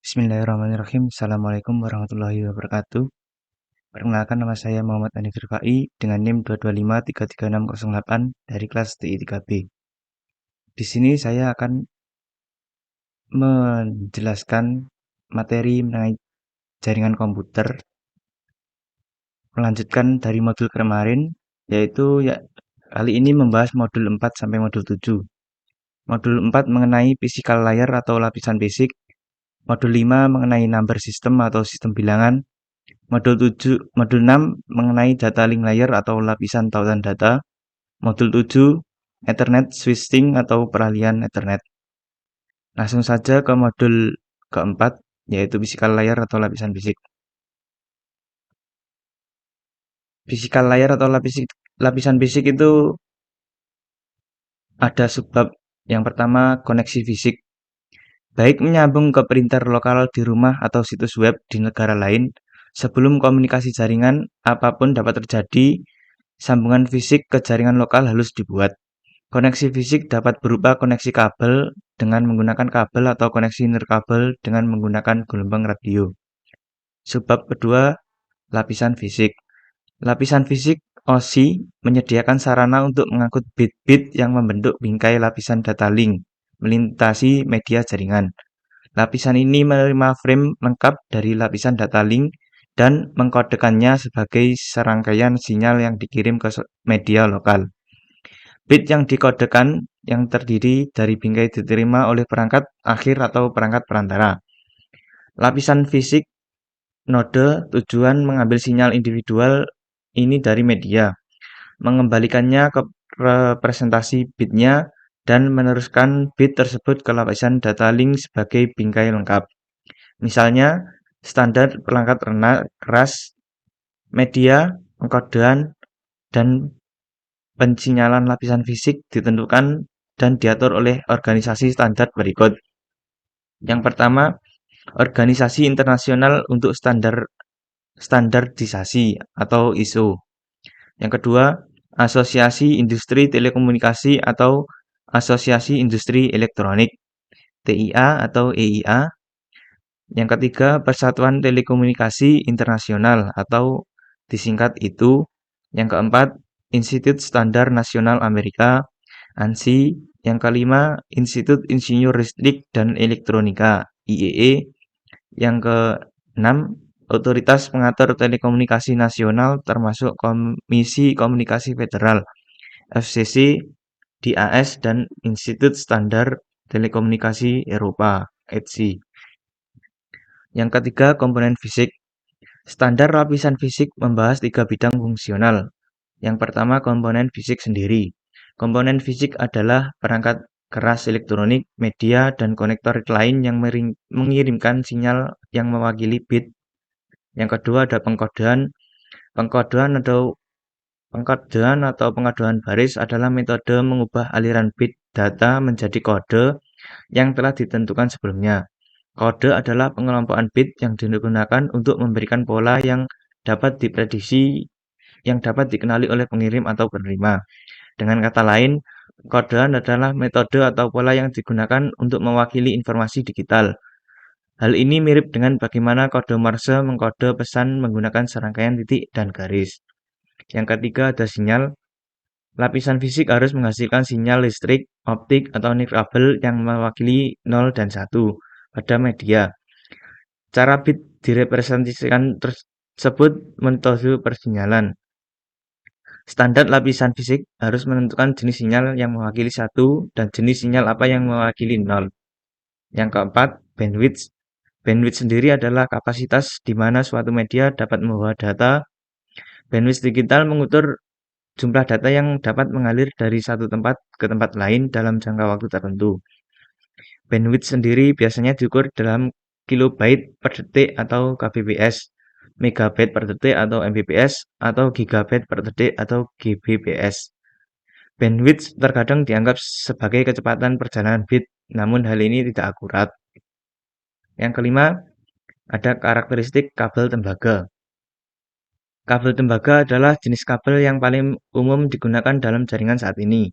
Bismillahirrahmanirrahim. Assalamualaikum warahmatullahi wabarakatuh. Perkenalkan, nama saya Muhammad Hanif Rifai dengan NIM 225333608 dari kelas TI 3B. Di sini saya akan menjelaskan materi mengenai jaringan komputer, melanjutkan dari modul kemarin, yaitu kali ini membahas modul 4 sampai modul 7. Modul 4 mengenai physical layer atau lapisan basic, modul 5 mengenai number system atau sistem bilangan, Modul 6 mengenai data link layer atau lapisan tautan data. Modul 7 Ethernet switching atau peralihan Ethernet. Langsung saja ke modul keempat, yaitu physical layer atau lapisan fisik. Physical layer atau lapisan fisik itu ada subbab. Yang pertama, koneksi fisik. Baik menyambung ke printer lokal di rumah atau situs web di negara lain, sebelum komunikasi jaringan apapun dapat terjadi, sambungan fisik ke jaringan lokal harus dibuat. Koneksi fisik dapat berupa koneksi kabel dengan menggunakan kabel atau koneksi nirkabel dengan menggunakan gelombang radio. Subbab kedua, lapisan fisik. Lapisan fisik OSI menyediakan sarana untuk mengangkut bit-bit yang membentuk bingkai lapisan data link melintasi media jaringan. Lapisan ini menerima frame lengkap dari lapisan data link dan mengkodekannya sebagai serangkaian sinyal yang dikirim ke media lokal. Bit yang dikodekan yang terdiri dari bingkai diterima oleh perangkat akhir atau perangkat perantara. Lapisan fisik node tujuan mengambil sinyal individual ini dari media, mengembalikannya ke representasi bitnya, dan meneruskan bit tersebut ke lapisan data link sebagai bingkai lengkap. Misalnya, standar perangkat keras, media, pengkodean, dan pensinyalan lapisan fisik ditentukan dan diatur oleh organisasi standar berikut. Yang pertama, Organisasi Internasional untuk Standarisasi atau ISO. Yang kedua, Asosiasi Industri Telekomunikasi atau Asosiasi Industri Elektronik, TIA atau EIA. Yang ketiga, Persatuan Telekomunikasi Internasional atau disingkat ITU. Yang keempat, Institut Standar Nasional Amerika, ANSI. Yang kelima, Institut Insinyur Listrik dan Elektronika, IEE. Yang keenam, Otoritas Pengatur Telekomunikasi Nasional termasuk Komisi Komunikasi Federal, FCC, DAS, dan Institut Standar Telekomunikasi Eropa, ETSI. Yang ketiga, komponen fisik. Standar lapisan fisik membahas 3 bidang fungsional. Yang pertama, komponen fisik sendiri. Komponen fisik adalah perangkat keras elektronik, media, dan konektor lain yang mengirimkan sinyal yang mewakili bit. Yang kedua ada pengkodean. Pengkodean atau pengodean baris adalah metode mengubah aliran bit data menjadi kode yang telah ditentukan sebelumnya. Kode adalah pengelompokan bit yang digunakan untuk memberikan pola yang dapat diprediksi yang dapat dikenali oleh pengirim atau penerima. Dengan kata lain, kodean adalah metode atau pola yang digunakan untuk mewakili informasi digital. Hal ini mirip dengan bagaimana kode Morse mengkode pesan menggunakan serangkaian titik dan garis. Yang ketiga ada sinyal. Lapisan fisik harus menghasilkan sinyal listrik, optik, atau nirkabel yang mewakili 0 dan 1 pada media. Cara bit direpresentasikan tersebut metode persinyalan. Standar lapisan fisik harus menentukan jenis sinyal yang mewakili 1 dan jenis sinyal apa yang mewakili 0. Yang keempat, bandwidth. Bandwidth sendiri adalah kapasitas di mana suatu media dapat membawa data. Bandwidth digital mengukur jumlah data yang dapat mengalir dari satu tempat ke tempat lain dalam jangka waktu tertentu. Bandwidth sendiri biasanya diukur dalam kilobyte per detik atau kbps, megabyte per detik atau mbps, atau gigabyte per detik atau gbps. Bandwidth terkadang dianggap sebagai kecepatan perjalanan bit, namun hal ini tidak akurat. Yang kelima, ada karakteristik kabel tembaga. Kabel tembaga adalah jenis kabel yang paling umum digunakan dalam jaringan saat ini.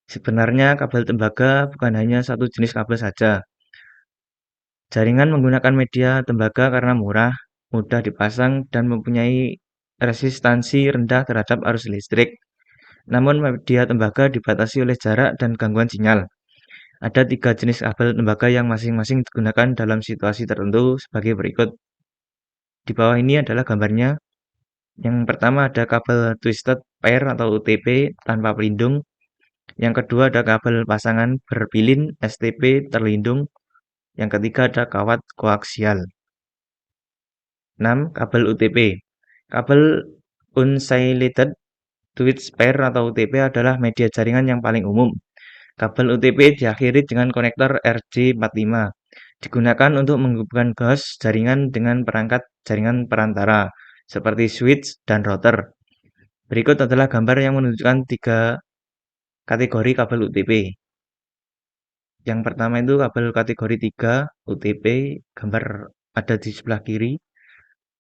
Sebenarnya kabel tembaga bukan hanya satu jenis kabel saja. Jaringan menggunakan media tembaga karena murah, mudah dipasang, dan mempunyai resistansi rendah terhadap arus listrik. Namun media tembaga dibatasi oleh jarak dan gangguan sinyal. Ada 3 jenis kabel tembaga yang masing-masing digunakan dalam situasi tertentu sebagai berikut. Di bawah ini adalah gambarnya. Yang pertama ada kabel twisted pair atau UTP tanpa pelindung. Yang kedua ada kabel pasangan berpilin STP terlindung. Yang ketiga ada kawat koaksial. 6. Kabel UTP. Kabel Unsighted Twitch Pair atau UTP adalah media jaringan yang paling umum. Kabel UTP diakhiri dengan konektor RJ45. Digunakan untuk menghubungkan host jaringan dengan perangkat jaringan perantara, seperti switch dan router. Berikut adalah gambar yang menunjukkan 3 kategori kabel UTP. Yang pertama itu kabel kategori 3 UTP, gambar ada di sebelah kiri.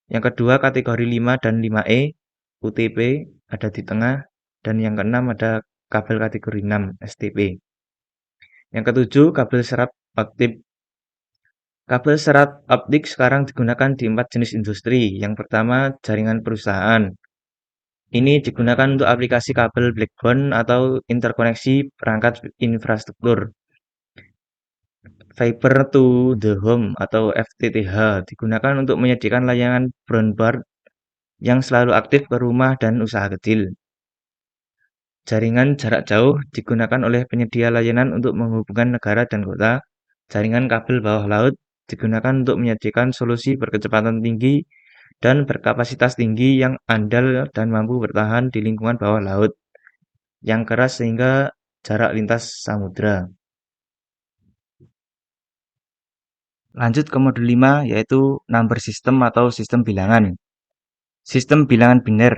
Yang kedua kategori 5 dan 5E UTP ada di tengah. Dan yang keenam ada kabel kategori 6 STP. Yang ketujuh kabel serat optik. Kabel serat optik sekarang digunakan di 4 jenis industri. Yang pertama jaringan perusahaan. Ini digunakan untuk aplikasi kabel backbone atau interkoneksi perangkat infrastruktur. Fiber to the Home atau FTTH digunakan untuk menyediakan layanan broadband yang selalu aktif ke rumah dan usaha kecil. Jaringan jarak jauh digunakan oleh penyedia layanan untuk menghubungkan negara dan kota. Jaringan kabel bawah laut digunakan untuk menyediakan solusi berkecepatan tinggi dan berkapasitas tinggi yang andal dan mampu bertahan di lingkungan bawah laut yang keras sehingga jarak lintas samudra. Lanjut ke modul 5 yaitu number system atau sistem bilangan. Sistem bilangan biner.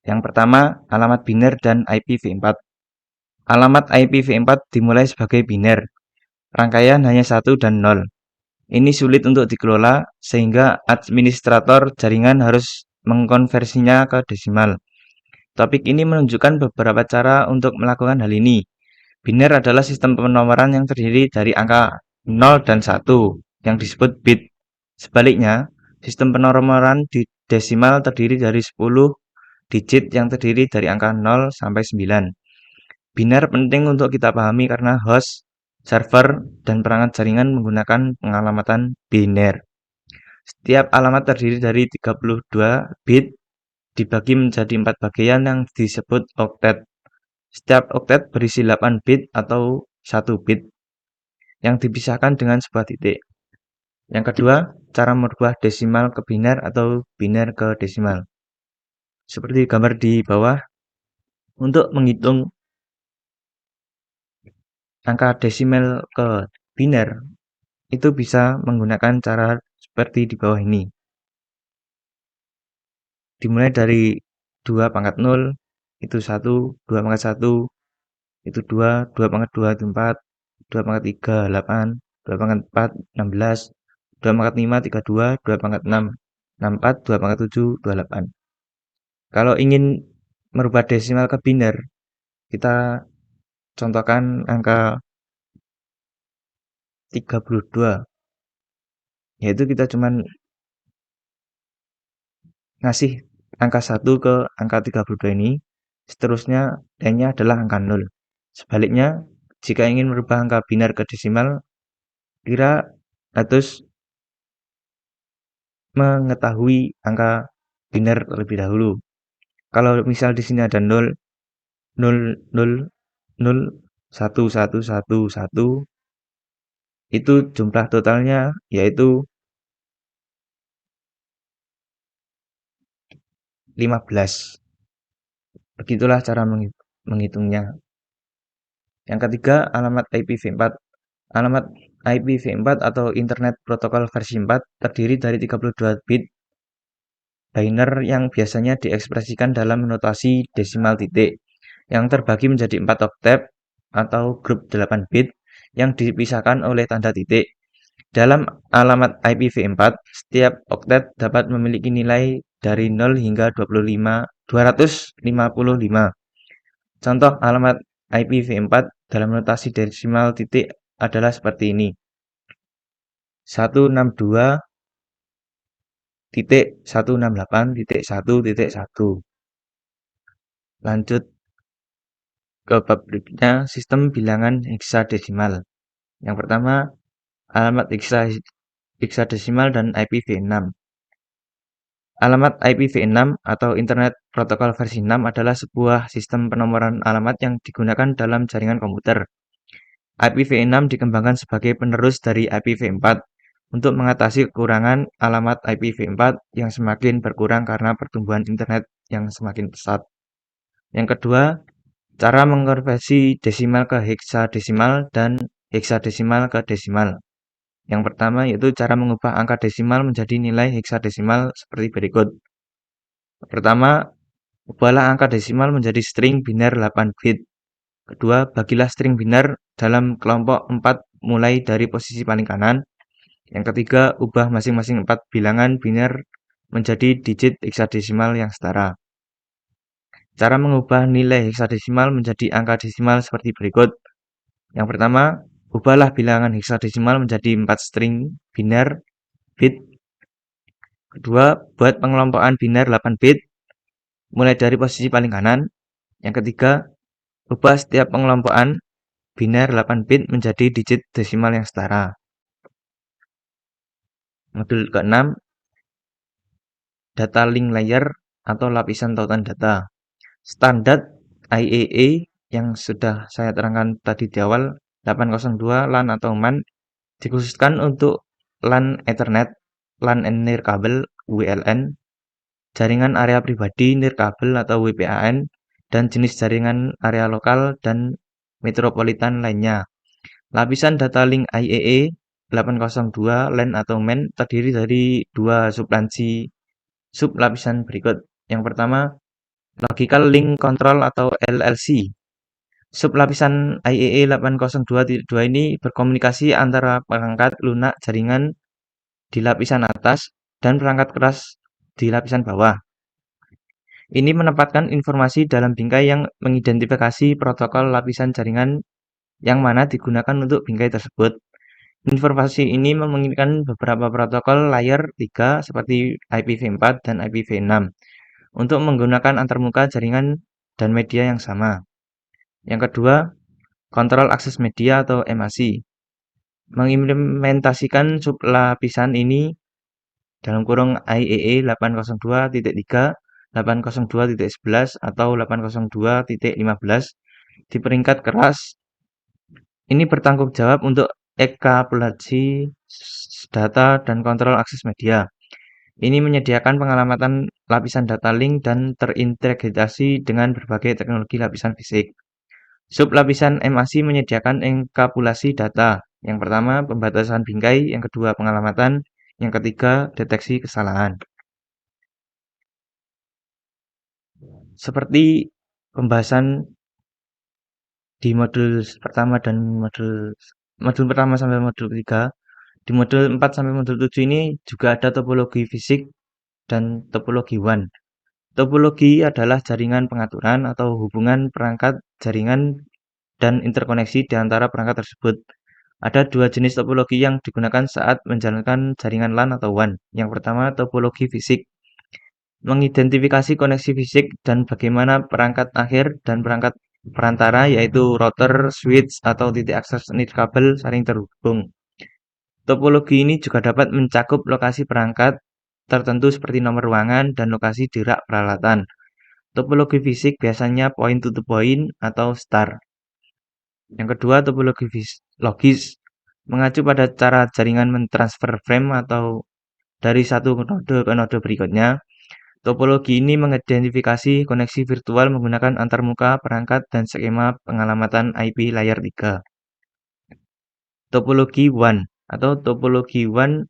Yang pertama, alamat biner dan IPv4. Alamat IPv4 dimulai sebagai biner. Rangkaian hanya 1 dan 0. Ini sulit untuk dikelola sehingga administrator jaringan harus mengkonversinya ke desimal. Topik ini menunjukkan beberapa cara untuk melakukan hal ini. Biner adalah sistem penomoran yang terdiri dari angka 0 dan 1 yang disebut bit. Sebaliknya, sistem penomoran di desimal terdiri dari 10 digit yang terdiri dari angka 0 sampai 9. Biner penting untuk kita pahami karena host, server, dan perangkat jaringan menggunakan pengalamatan biner. Setiap alamat terdiri dari 32 bit dibagi menjadi 4 bagian yang disebut oktet. Setiap oktet berisi 8 bit atau 1 bit yang dipisahkan dengan sebuah titik. Yang kedua, cara merubah desimal ke biner atau biner ke desimal. Seperti gambar di bawah, untuk menghitung angka desimal ke biner, itu bisa menggunakan cara seperti di bawah ini. Dimulai dari 2 pangkat 0, itu 1, 2 pangkat 1, itu 2, 2 pangkat 2, itu 4, 2 pangkat 3, 8, 2 pangkat 4, 16, 2 pangkat 5, 32, 2 pangkat 6, 64, 2 pangkat 7, 28. Kalau ingin merubah desimal ke biner, kita contohkan angka 32, yaitu kita cuman ngasih angka 1 ke angka 32 ini, seterusnya lainnya adalah angka 0. Sebaliknya, jika ingin merubah angka biner ke desimal, kita harus mengetahui angka biner terlebih dahulu. Kalau misal di sini ada 0, 0, 0, 0, 1, 1, 1, 1, itu jumlah totalnya yaitu 15. Begitulah cara menghitungnya. Yang ketiga, alamat IPv4. Alamat IPv4 atau Internet Protocol versi 4 terdiri dari 32 bit biner yang biasanya diekspresikan dalam notasi desimal titik yang terbagi menjadi 4 oktet atau grup 8 bit yang dipisahkan oleh tanda titik. Dalam alamat IPv4, setiap oktet dapat memiliki nilai dari 0 hingga 255. Contoh alamat IPv4 dalam notasi desimal titik adalah seperti ini. 162.168.1.1. Lanjut ke bab berikutnya, sistem bilangan heksadesimal. Yang pertama, alamat heksadesimal dan IPv6. Alamat IPv6 atau Internet Protocol versi 6 adalah sebuah sistem penomoran alamat yang digunakan dalam jaringan komputer. IPv6 dikembangkan sebagai penerus dari IPv4 untuk mengatasi kekurangan alamat IPv4 yang semakin berkurang karena pertumbuhan internet yang semakin pesat. Yang kedua, cara mengonversi desimal ke heksadesimal dan heksadesimal ke desimal. Yang pertama yaitu cara mengubah angka desimal menjadi nilai heksadesimal seperti berikut. Pertama, ubahlah angka desimal menjadi string biner 8 bit. Kedua, bagilah string biner dalam kelompok 4 mulai dari posisi paling kanan. Yang ketiga, ubah masing-masing 4 bilangan biner menjadi digit heksadesimal yang setara. Cara mengubah nilai heksadesimal menjadi angka desimal seperti berikut. Yang pertama, ubahlah bilangan heksadesimal menjadi 4 string biner bit. Kedua, buat pengelompokan biner 8 bit mulai dari posisi paling kanan. Yang ketiga, ubah setiap pengelompokan biner 8 bit menjadi digit desimal yang setara. Modul ke-6, data link layer atau lapisan tautan data. Standar IEE yang sudah saya terangkan tadi di awal, 802 LAN atau MAN, dikhususkan untuk LAN Ethernet, LAN Nirkabel WLN, jaringan area pribadi Nirkabel atau WPAN, dan jenis jaringan area lokal dan metropolitan lainnya. Lapisan data link IEE 802 LAN atau MAN terdiri dari dua sublapisan berikut. Yang pertama, Logical Link Control atau LLC. Sublapisan IEE 802.2 ini berkomunikasi antara perangkat lunak jaringan di lapisan atas dan perangkat keras di lapisan bawah. Ini menempatkan informasi dalam bingkai yang mengidentifikasi protokol lapisan jaringan yang mana digunakan untuk bingkai tersebut. Informasi ini memungkinkan beberapa protokol layer 3 seperti IPv4 dan IPv6 untuk menggunakan antarmuka jaringan dan media yang sama. Yang kedua, kontrol akses media atau MAC. Mengimplementasikan sublapisan ini dalam kurung IEE 802.3, 802.11 atau 802.15 di peringkat keras. Ini bertanggung jawab untuk enkapsulasi data dan kontrol akses media. Ini menyediakan pengalamatan lapisan data link dan terintegrasi dengan berbagai teknologi lapisan fisik. Sublapisan MAC menyediakan enkapsulasi data. Yang pertama, pembatasan bingkai. Yang kedua, pengalamatan. Yang ketiga, deteksi kesalahan. Seperti pembahasan di modul pertama dan modul pertama sampai modul ketiga, di modul 4 sampai modul 7 ini juga ada topologi fisik dan topologi WAN. Topologi adalah jaringan pengaturan atau hubungan perangkat jaringan dan interkoneksi di antara perangkat tersebut. Ada dua jenis topologi yang digunakan saat menjalankan jaringan LAN atau WAN. Yang pertama, topologi fisik. Mengidentifikasi koneksi fisik dan bagaimana perangkat akhir dan perangkat perantara yaitu router, switch, atau titik akses nirkabel saling terhubung. Topologi ini juga dapat mencakup lokasi perangkat tertentu seperti nomor ruangan dan lokasi di rak peralatan. Topologi fisik biasanya point-to-point atau star. Yang kedua, topologi logis. Mengacu pada cara jaringan mentransfer frame atau dari satu node ke node berikutnya. Topologi ini mengidentifikasi koneksi virtual menggunakan antarmuka perangkat dan skema pengalamatan IP layer 3. Topologi WAN atau topologi WAN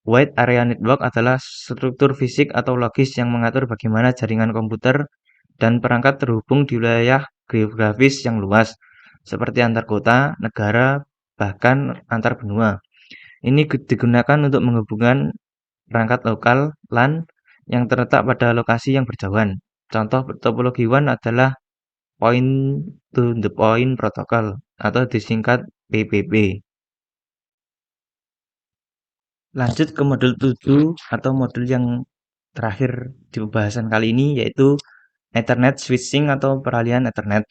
Wide Area Network adalah struktur fisik atau logis yang mengatur bagaimana jaringan komputer dan perangkat terhubung di wilayah geografis yang luas, seperti antar kota, negara, bahkan antar benua. Ini digunakan untuk menghubungkan perangkat lokal LAN yang terletak pada lokasi yang berjauhan. Contoh topologi WAN adalah Point-to-the-Point Protocol atau disingkat PPP. Lanjut ke modul 7 atau modul yang terakhir di pembahasan kali ini, yaitu Ethernet switching atau peralihan Ethernet.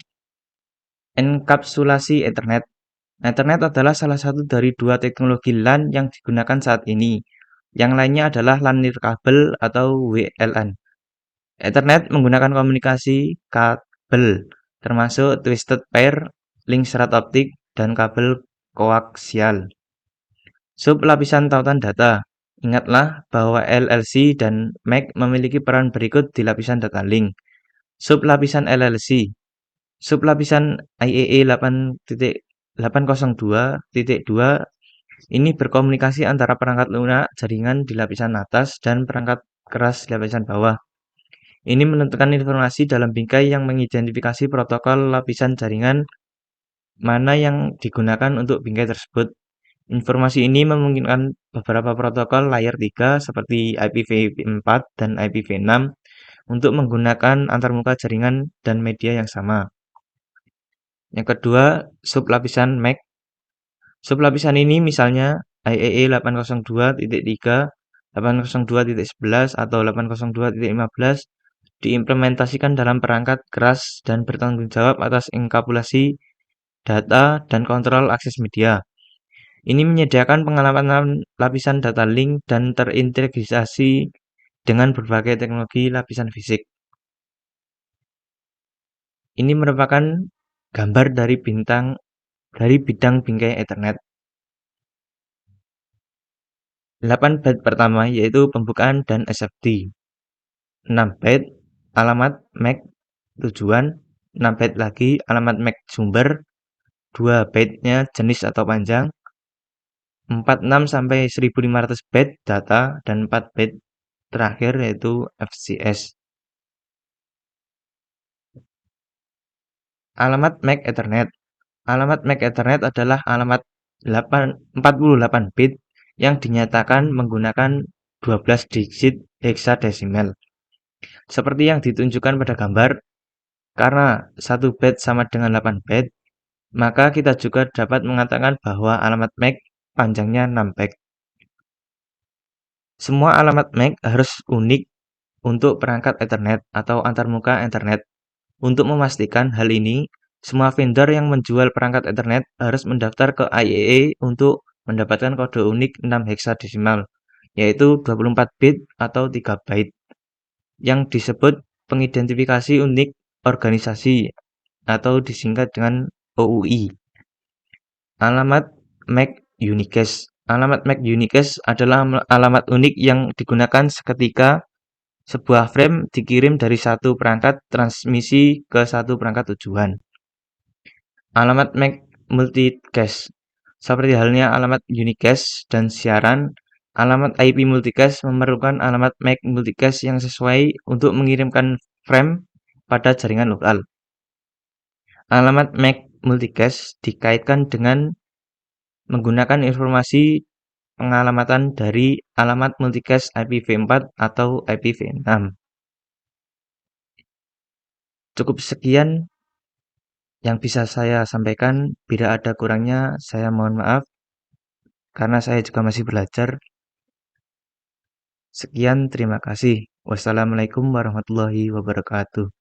Enkapsulasi Ethernet. Ethernet adalah salah satu dari dua teknologi LAN yang digunakan saat ini. Yang lainnya adalah LAN nirkabel atau WLAN. Ethernet menggunakan komunikasi kabel, termasuk twisted pair, link serat optik, dan kabel koaksial. Sub lapisan tautan data. Ingatlah bahwa LLC dan MAC memiliki peran berikut di lapisan data link. Sub lapisan LLC. Sub lapisan IEE 8.802.2 ini berkomunikasi antara perangkat lunak jaringan di lapisan atas dan perangkat keras di lapisan bawah. Ini menentukan informasi dalam bingkai yang mengidentifikasi protokol lapisan jaringan mana yang digunakan untuk bingkai tersebut. Informasi ini memungkinkan beberapa protokol layer 3 seperti IPv4 dan IPv6 untuk menggunakan antarmuka jaringan dan media yang sama. Yang kedua, sublapisan MAC. Sublapisan ini misalnya IEE 802.3, 802.11 atau 802.15 diimplementasikan dalam perangkat keras dan bertanggung jawab atas enkapsulasi data dan kontrol akses media. Ini menyediakan pengalaman lapisan data link dan terintegrasi dengan berbagai teknologi lapisan fisik. Ini merupakan gambar dari bidang bingkai Ethernet. 8 byte pertama yaitu pembukaan dan SFT. 6 byte alamat MAC tujuan, 6 byte lagi alamat MAC sumber, 2 byte-nya jenis atau panjang, 46 sampai 1500 byte data, dan 4 byte terakhir yaitu FCS. Alamat MAC Ethernet. Alamat MAC Ethernet adalah alamat 48 bit yang dinyatakan menggunakan 12 digit heksadesimal. Seperti yang ditunjukkan pada gambar, karena 1 byte sama dengan 8 byte, maka kita juga dapat mengatakan bahwa alamat MAC panjangnya 6 byte. Semua alamat MAC harus unik untuk perangkat Ethernet atau antarmuka Ethernet. Untuk memastikan hal ini, semua vendor yang menjual perangkat Ethernet harus mendaftar ke IEE untuk mendapatkan kode unik 6 heksadesimal, yaitu 24 bit atau 3 byte, yang disebut pengidentifikasi unik organisasi atau disingkat dengan OUI. Alamat MAC Unicast. Alamat MAC Unicast adalah alamat unik yang digunakan seketika sebuah frame dikirim dari satu perangkat transmisi ke satu perangkat tujuan. Alamat MAC Multicast. Seperti halnya alamat Unicast dan siaran, alamat IP Multicast memerlukan alamat MAC Multicast yang sesuai untuk mengirimkan frame pada jaringan lokal. Alamat MAC Multicast dikaitkan dengan menggunakan informasi pengalamatan dari alamat multicast IPv4 atau IPv6. Cukup sekian yang bisa saya sampaikan. Bila ada kurangnya, saya mohon maaf karena saya juga masih belajar. Sekian, terima kasih. Wassalamualaikum warahmatullahi wabarakatuh.